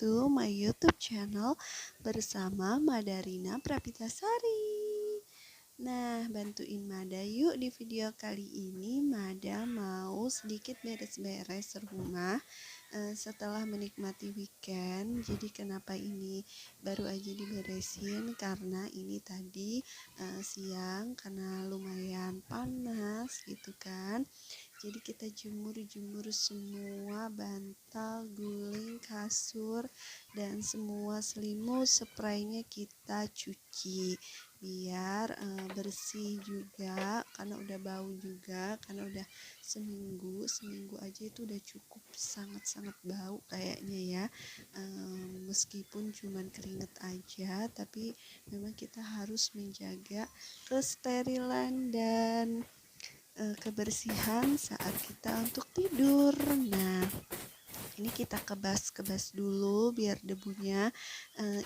to my YouTube channel bersama Madarina Prapitasari. Nah, bantuin Mada yuk di video kali ini. Mada mau sedikit beres-beres rumah setelah menikmati weekend. Jadi kenapa ini baru aja diberesin? Karena ini tadi siang karena lumayan panas gitu kan. Jadi kita jemur semua bantal, guling, kasur, dan semua selimut, spraynya kita cuci biar bersih juga, karena udah bau juga, karena udah seminggu aja itu udah cukup sangat bau kayaknya ya. Meskipun cuman keringet aja, tapi memang kita harus menjaga kesterilan dan kebersihan saat kita untuk tidur. Nah, ini kita kebas dulu biar debunya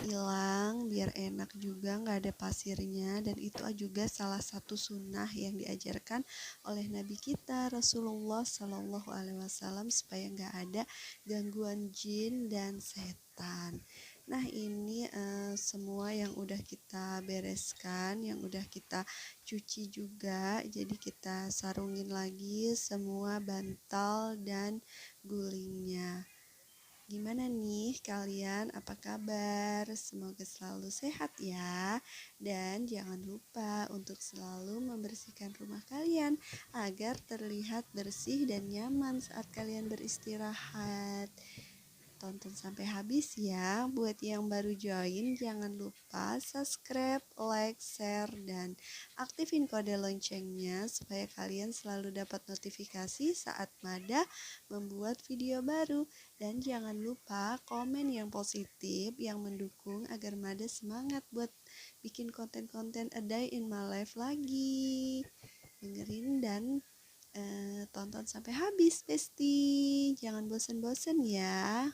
hilang, biar enak juga, nggak ada pasirnya. Dan itu juga salah satu sunnah yang diajarkan oleh Nabi kita Rasulullah Shallallahu Alaihi Wasallam, supaya nggak ada gangguan jin dan setan. Nah, ini semua yang udah kita bereskan, yang udah kita cuci juga. Jadi kita sarungin lagi semua bantal dan gulingnya. Gimana nih kalian? Apa kabar? Semoga selalu sehat ya. Dan jangan lupa untuk selalu membersihkan rumah kalian agar terlihat bersih dan nyaman saat kalian beristirahat. Tonton sampai habis ya. Buat yang baru join, jangan lupa subscribe, like, share, dan aktifin kode loncengnya supaya kalian selalu dapat notifikasi saat Mada membuat video baru. Dan jangan lupa komen yang positif, yang mendukung agar Mada semangat buat bikin konten-konten A Day in My Life lagi. Dengerin dan tonton sampai habis, Besti. Jangan bosen-bosen ya.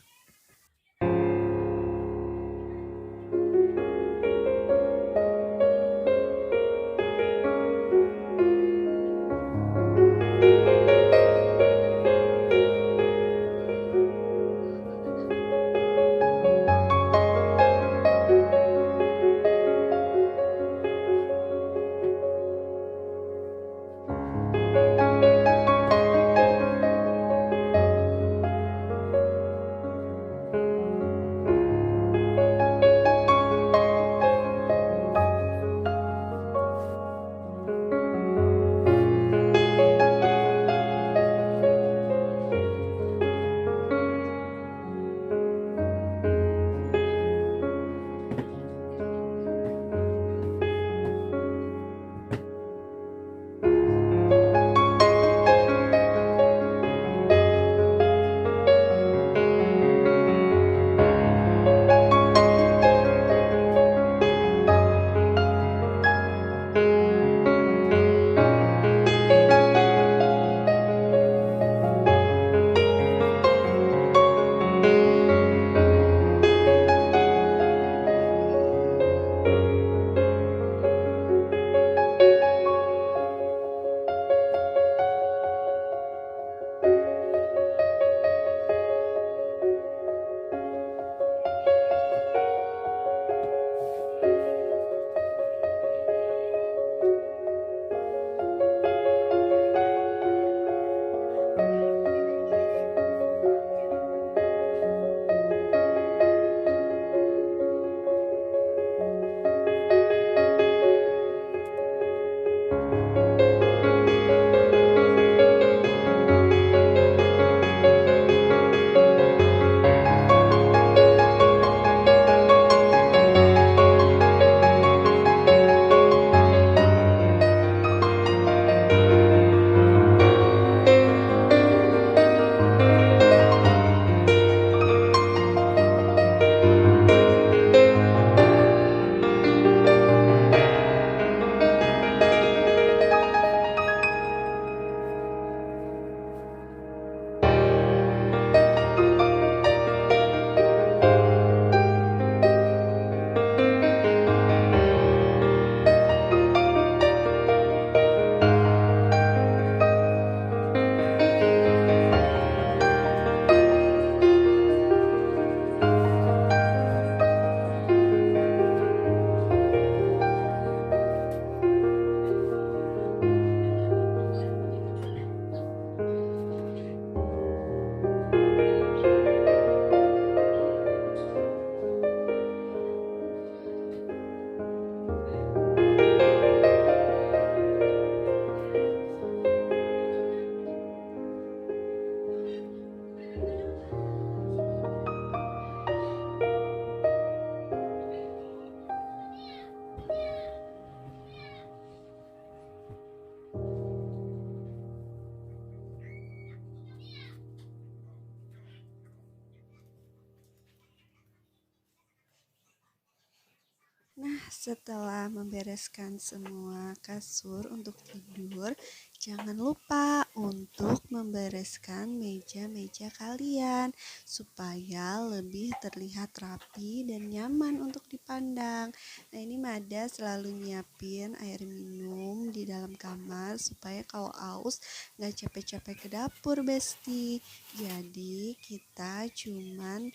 setelah membereskan semua kasur untuk tidur, jangan lupa untuk membereskan meja-meja kalian supaya lebih terlihat rapi dan nyaman untuk dipandang. Nah, ini Mada selalu nyiapin air minum di dalam kamar supaya kalau aus nggak capek-capek ke dapur, Besti. Jadi kita cuman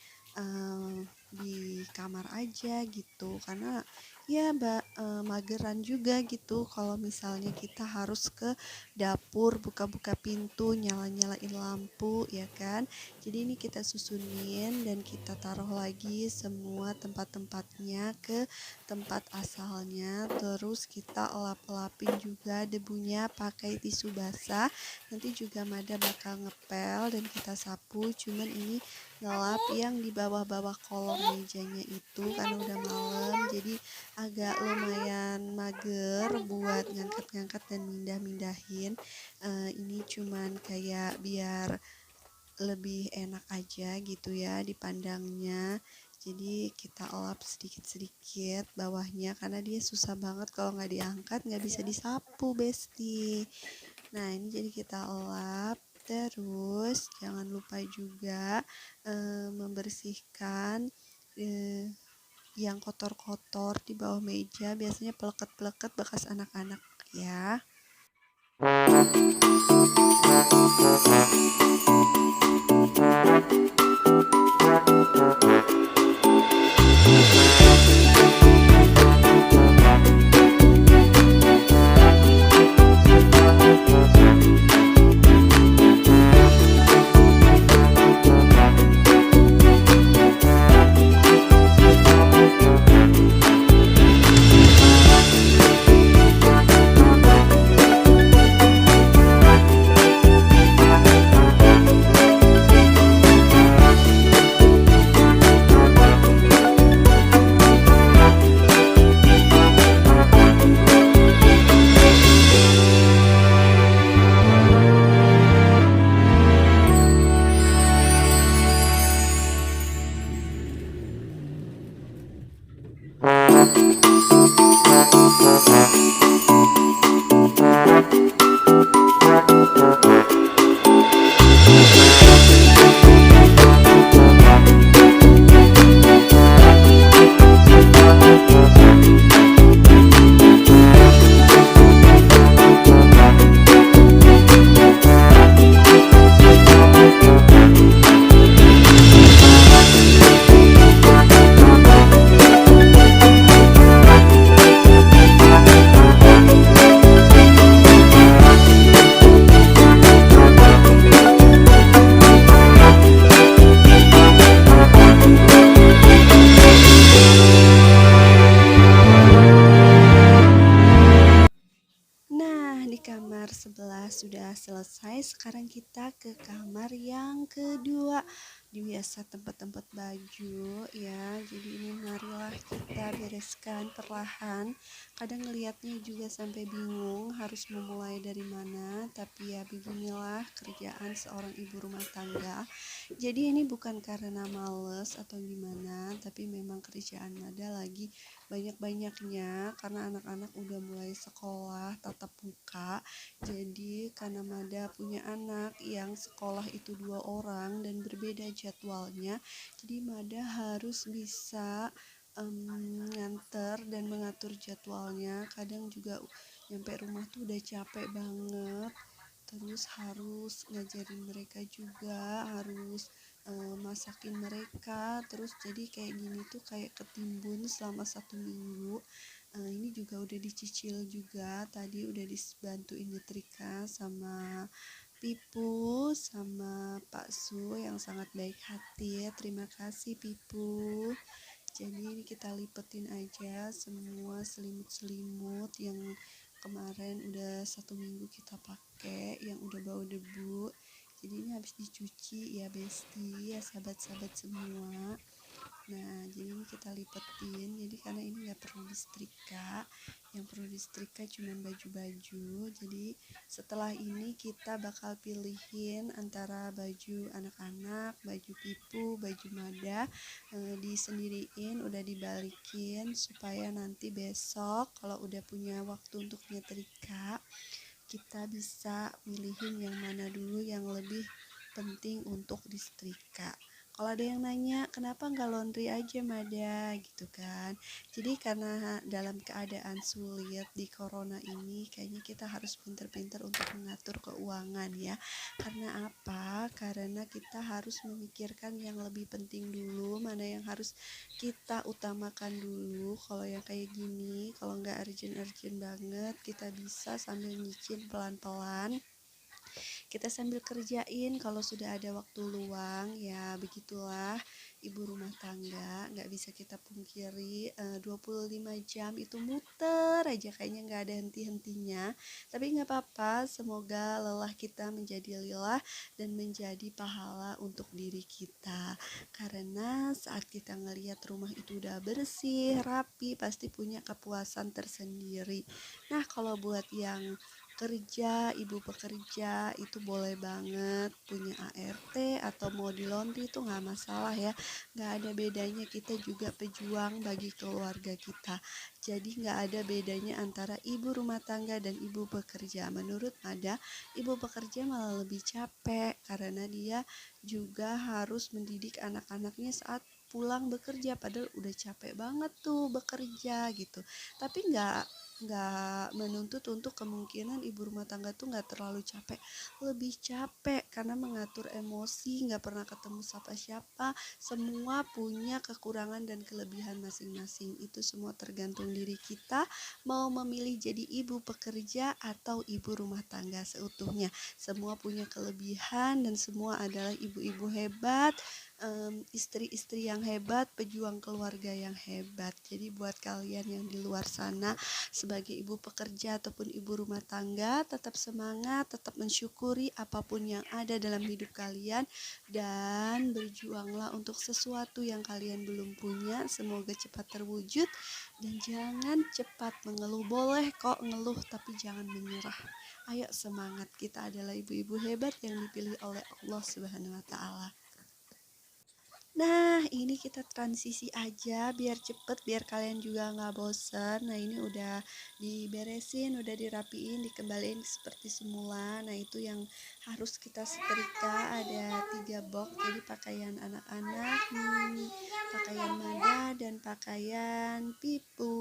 di kamar aja gitu, karena ya mageran juga gitu kalau misalnya kita harus ke dapur buka-buka pintu nyala-nyalain lampu ya kan. Jadi ini kita susunin dan kita taruh lagi semua tempat-tempatnya ke tempat asalnya, terus kita elap-elapin juga debunya pakai tisu basah. Nanti juga Mada bakal ngepel dan kita sapu, cuman ini ngelap yang di bawah-bawah kolong mejanya itu karena udah malam, jadi agak lumayan mager buat ngangkat-ngangkat dan mindah-mindahin. Ini cuman kayak biar lebih enak aja gitu ya dipandangnya. Jadi kita elap sedikit-sedikit bawahnya karena dia susah banget kalau nggak diangkat, nggak bisa disapu, Besti. Nah, ini jadi kita elap. Terus jangan lupa juga membersihkan eh, yang kotor-kotor di bawah meja, biasanya peleket-peleket bekas anak-anak ya. Nah, di kamar sebelah sudah selesai. Sekarang kita ke kamar yang kedua. Biasa tempat-tempat baju ya. Jadi ini marilah kita bereskan perlahan. Kadang ngelihatnya juga sampai bingung harus memulai dari mana. Tapi ya beginilah kerjaan seorang ibu rumah tangga. Jadi ini bukan karena males atau gimana, tapi memang kerjaan Mada lagi banyak-banyaknya karena anak-anak udah mulai sekolah tatap muka. Jadi karena Mada punya anak yang sekolah itu 2 orang dan berbeda jadwalnya, jadi Mada harus bisa nganter dan mengatur jadwalnya. Kadang juga nyampe rumah tuh udah capek banget, terus harus ngajarin mereka juga, harus masakin mereka, terus jadi kayak gini tuh kayak ketimbun selama 1 minggu. Ini juga udah dicicil juga, tadi udah dibantuin nyetrika sama Pipu sama Pak Su yang sangat baik hati. Terima kasih Pipu. Jadi ini kita lipetin aja semua selimut-selimut yang kemarin udah 1 minggu kita pakai, yang udah bau debu. Jadi ini habis dicuci ya Besti, ya sahabat-sahabat semua. Nah, jadi ini ini kita lipetin. Jadi karena ini nggak perlu disetrika, yang perlu disetrika cuma baju-baju. Jadi setelah ini kita bakal pilihin antara baju anak-anak, baju pipu, baju mada, disendiriin, udah dibalikin supaya nanti besok kalau udah punya waktu untuk nyetrika, kita bisa milihin yang mana dulu yang lebih penting untuk disetrika. Kalau ada yang nanya, kenapa nggak laundry aja Mada gitu kan. Jadi karena dalam keadaan sulit di corona ini, kayaknya kita harus pinter-pinter untuk mengatur keuangan ya. Karena apa? Karena kita harus memikirkan yang lebih penting dulu, mana yang harus kita utamakan dulu. Kalau yang kayak gini, kalau nggak urgent-urgent banget, kita bisa sambil nyicil pelan-pelan, kita sambil kerjain. Kalau sudah ada waktu luang, ya begitulah ibu rumah tangga, nggak bisa kita pungkiri, 25 jam itu muter aja, kayaknya nggak ada henti-hentinya. Tapi nggak apa-apa, semoga lelah kita menjadi lelah dan menjadi pahala untuk diri kita. Karena saat kita ngelihat rumah itu udah bersih, rapi, pasti punya kepuasan tersendiri. Nah, kalau buat yang kerja, ibu pekerja itu boleh banget punya ART atau mau di laundry itu nggak masalah ya, nggak ada bedanya, kita juga pejuang bagi keluarga kita. Jadi nggak ada bedanya antara ibu rumah tangga dan ibu pekerja. Menurut Mada, ibu pekerja malah lebih capek karena dia juga harus mendidik anak-anaknya saat pulang bekerja, padahal udah capek banget tuh bekerja gitu. Tapi nggak menuntut untuk kemungkinan ibu rumah tangga tuh nggak terlalu capek, lebih capek karena mengatur emosi, nggak pernah ketemu siapa-siapa, semua punya kekurangan dan kelebihan masing-masing. Itu semua tergantung diri kita mau memilih jadi ibu pekerja atau ibu rumah tangga seutuhnya. Semua punya kelebihan dan semua adalah ibu-ibu hebat, istri-istri yang hebat, pejuang keluarga yang hebat. Jadi buat kalian yang di luar sana sebagai ibu pekerja ataupun ibu rumah tangga, tetap semangat, tetap mensyukuri apapun yang ada dalam hidup kalian, dan berjuanglah untuk sesuatu yang kalian belum punya. Semoga cepat terwujud dan jangan cepat mengeluh. Boleh kok ngeluh tapi jangan menyerah. Ayo semangat, kita adalah ibu-ibu hebat yang dipilih oleh Allah Subhanahu wa taala. Nah, ini kita transisi aja biar cepet, biar kalian juga nggak bosen. Nah, ini udah diberesin, udah dirapiin, dikembaliin seperti semula. Nah, itu yang harus kita setrika, ada 3 box. Jadi pakaian anak-anak, pakaian Mada, dan pakaian pipu.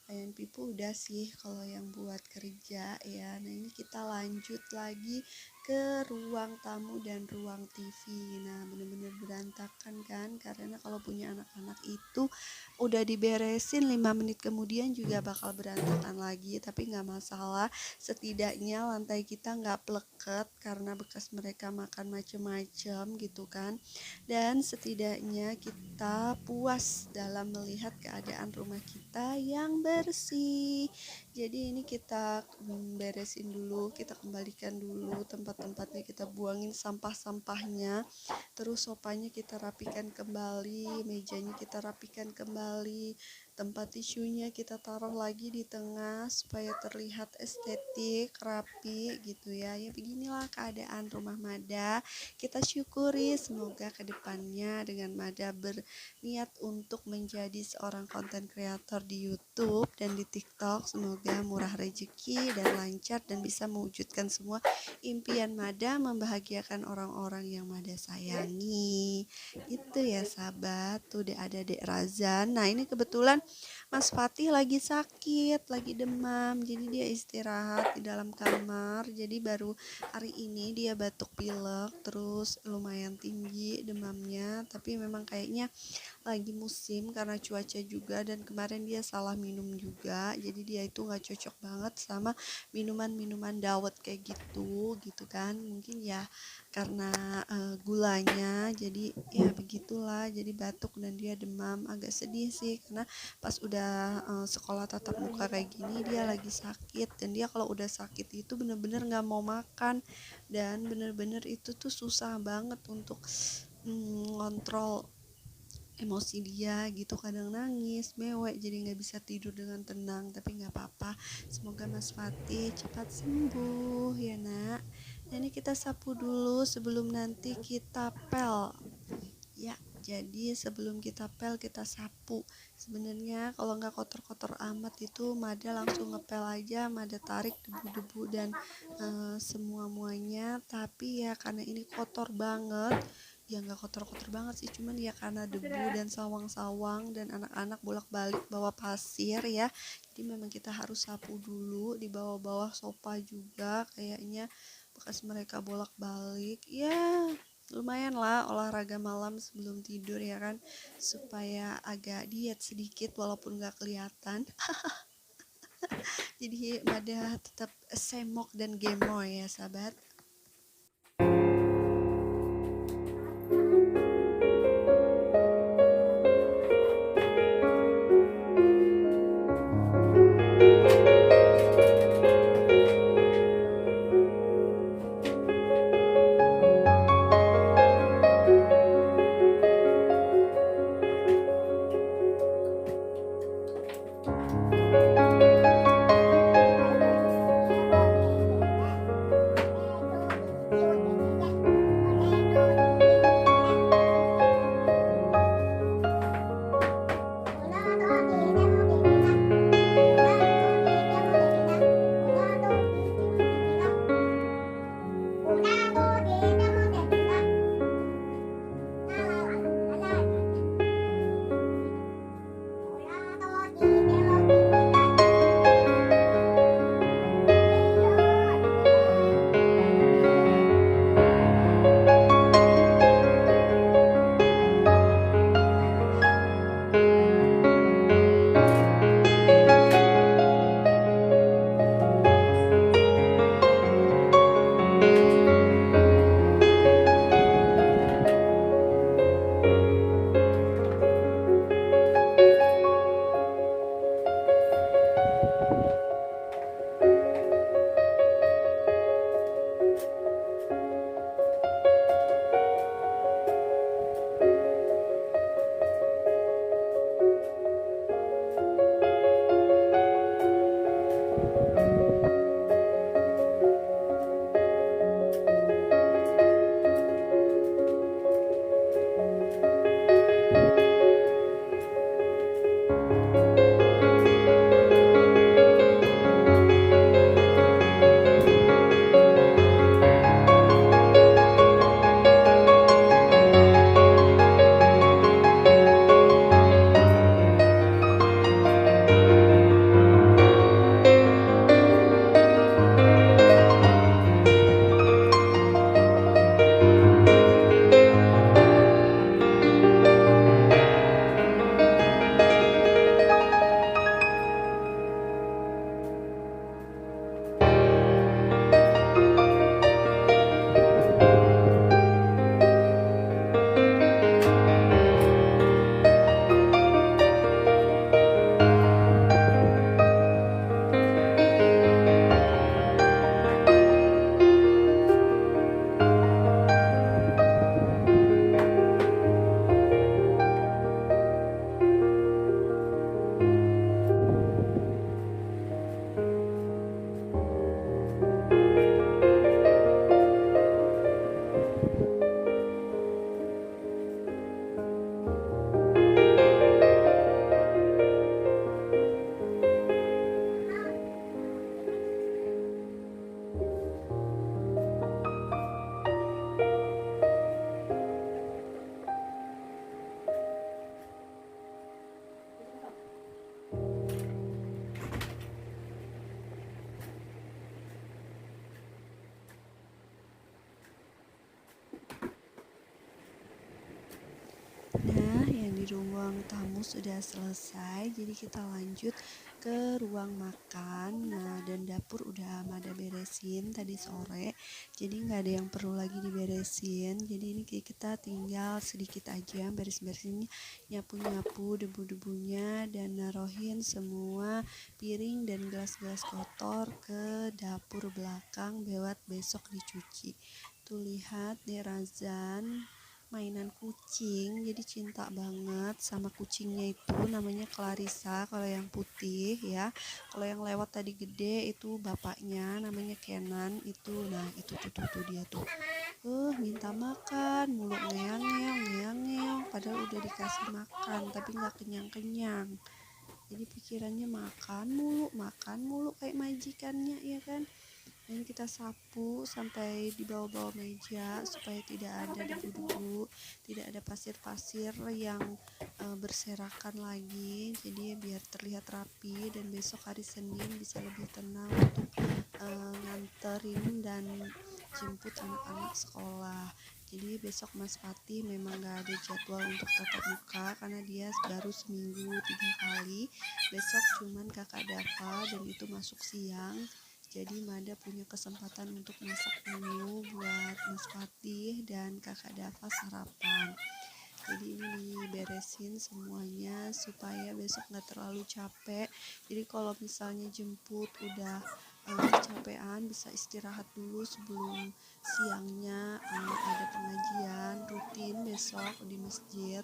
Pakaian pipu udah sih kalau yang buat kerja ya. Nah, ini kita lanjut lagi ke ruang tamu dan ruang TV. Nah, bener-bener berantakan kan, karena kalau punya anak-anak itu udah diberesin 5 menit kemudian juga bakal berantakan lagi. Tapi nggak masalah, setidaknya lantai kita nggak pleket karena bekas mereka makan macem-macem gitu kan. Dan setidaknya kita puas dalam melihat keadaan rumah kita yang bersih. Jadi ini kita beresin dulu, kita kembalikan dulu tempat-tempatnya, kita buangin sampah-sampahnya, terus sofanya kita rapikan kembali, mejanya kita rapikan kembali, tempat tisunya kita taruh lagi di tengah supaya terlihat estetik, rapi gitu ya. Ya beginilah keadaan rumah Mada. Kita syukuri, semoga kedepannya dengan Mada berniat untuk menjadi seorang konten kreator di YouTube dan di TikTok, semoga murah rezeki dan lancar dan bisa mewujudkan semua impian Mada, membahagiakan orang-orang yang Mada sayangi. Itu ya sahabat, tuh udah ada Dek Razan. Nah, ini kebetulan Mas Fatih lagi sakit, lagi demam, jadi dia istirahat di dalam kamar. Jadi baru hari ini dia batuk pilek, terus lumayan tinggi demamnya, tapi memang kayaknya lagi musim karena cuaca juga, dan kemarin dia salah minum juga, jadi dia itu nggak cocok banget sama minuman-minuman dawet kayak gitu kan, mungkin ya karena gulanya, jadi ya begitulah, jadi batuk dan dia demam. Agak sedih sih karena pas udah sekolah tatap muka kayak gini dia lagi sakit, dan dia kalau udah sakit itu bener-bener nggak mau makan, dan bener-bener itu tuh susah banget untuk ngontrol emosi dia gitu, kadang nangis, mewek, jadi nggak bisa tidur dengan tenang. Tapi nggak apa-apa, semoga Mas Fatih cepat sembuh ya nak. Nah ini kita sapu dulu sebelum nanti kita pel ya. Jadi sebelum kita pel kita sapu. Sebenarnya kalau nggak kotor-kotor amat itu Mada langsung ngepel aja, Mada tarik debu-debu dan semua muanya. Tapi ya karena ini kotor banget, ya nggak kotor-kotor banget sih, cuman ya karena debu dan sawang-sawang dan anak-anak bolak-balik bawa pasir ya, jadi memang kita harus sapu dulu di bawah-bawah sofa juga kayaknya bekas mereka bolak-balik ya. Lumayan lah olahraga malam sebelum tidur ya kan, supaya agak diet sedikit walaupun nggak kelihatan. Jadi Mada tetap semok dan gemoy ya sahabat. Nah, yang di ruang tamu sudah selesai, jadi kita lanjut ke ruang makan. Nah, dan dapur udah Mada beresin tadi sore, jadi nggak ada yang perlu lagi diberesin. Jadi ini kita tinggal sedikit aja beres-beresin, nyapu-nyapu debu-debunya dan narohin semua piring dan gelas-gelas kotor ke dapur belakang buat besok dicuci. Tuh lihat nih Razan, mainan kucing, jadi cinta banget sama kucingnya itu, namanya Clarissa kalau yang putih ya. Kalau yang lewat tadi gede itu bapaknya, namanya Kenan itu. Nah itu tuh dia tuh minta makan mulu, ngeong ngeong ngeong, padahal udah dikasih makan tapi nggak kenyang-kenyang. Jadi pikirannya makan mulu kayak majikannya ya kan. Ini kita sapu sampai di bawah-bawah meja supaya tidak ada debu-debu, tidak ada pasir-pasir yang berserakan lagi. Jadi biar terlihat rapi dan besok hari Senin bisa lebih tenang untuk nganterin dan jemput anak-anak sekolah. Jadi besok Mas Fatih memang gak ada jadwal untuk tatap muka karena dia baru seminggu 3 kali. Besok cuman kakak Dava dan itu masuk siang. Jadi Mada punya kesempatan untuk masak dulu buat Mas Fatih dan kakak Dava sarapan. Jadi ini diberesin semuanya supaya besok nggak terlalu capek. Jadi kalau misalnya jemput udah kecapean, bisa istirahat dulu sebelum siangnya ada pengajian rutin besok di masjid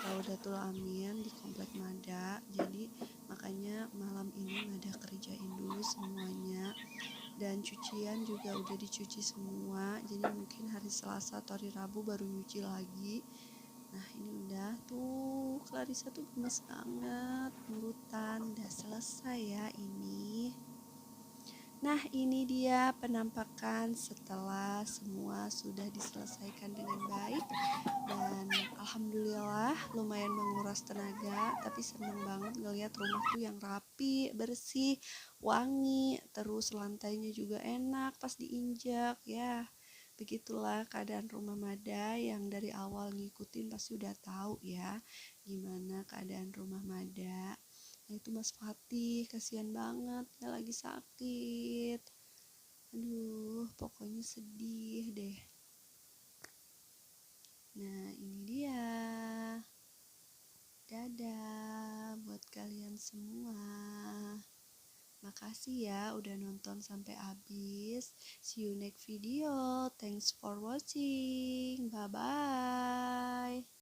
Raudatul Amin di Komplek Mada. Jadi makanya malam ini Mada kerjain dulu semuanya, dan cucian juga udah dicuci semua. Jadi mungkin hari Selasa atau hari Rabu baru nyuci lagi. Nah ini udah tuh, Clarissa tuh gemes banget, nurutan, udah selesai ya ini. Nah ini dia penampakan setelah semua sudah diselesaikan dengan baik. Dan alhamdulillah lumayan menguras tenaga, tapi seneng banget ngeliat rumah tuh yang rapi, bersih, wangi, terus lantainya juga enak pas diinjak ya. Begitulah keadaan rumah Mada. Yang dari awal ngikutin pasti udah tahu ya gimana keadaan rumah Mada. Nah itu Mas Fatih kasihan banget ya, lagi sakit. Aduh pokoknya sedih deh. Nah ini dia, dadah buat kalian semua. Makasih ya udah nonton sampai habis. See you next video. Thanks for watching. Bye bye.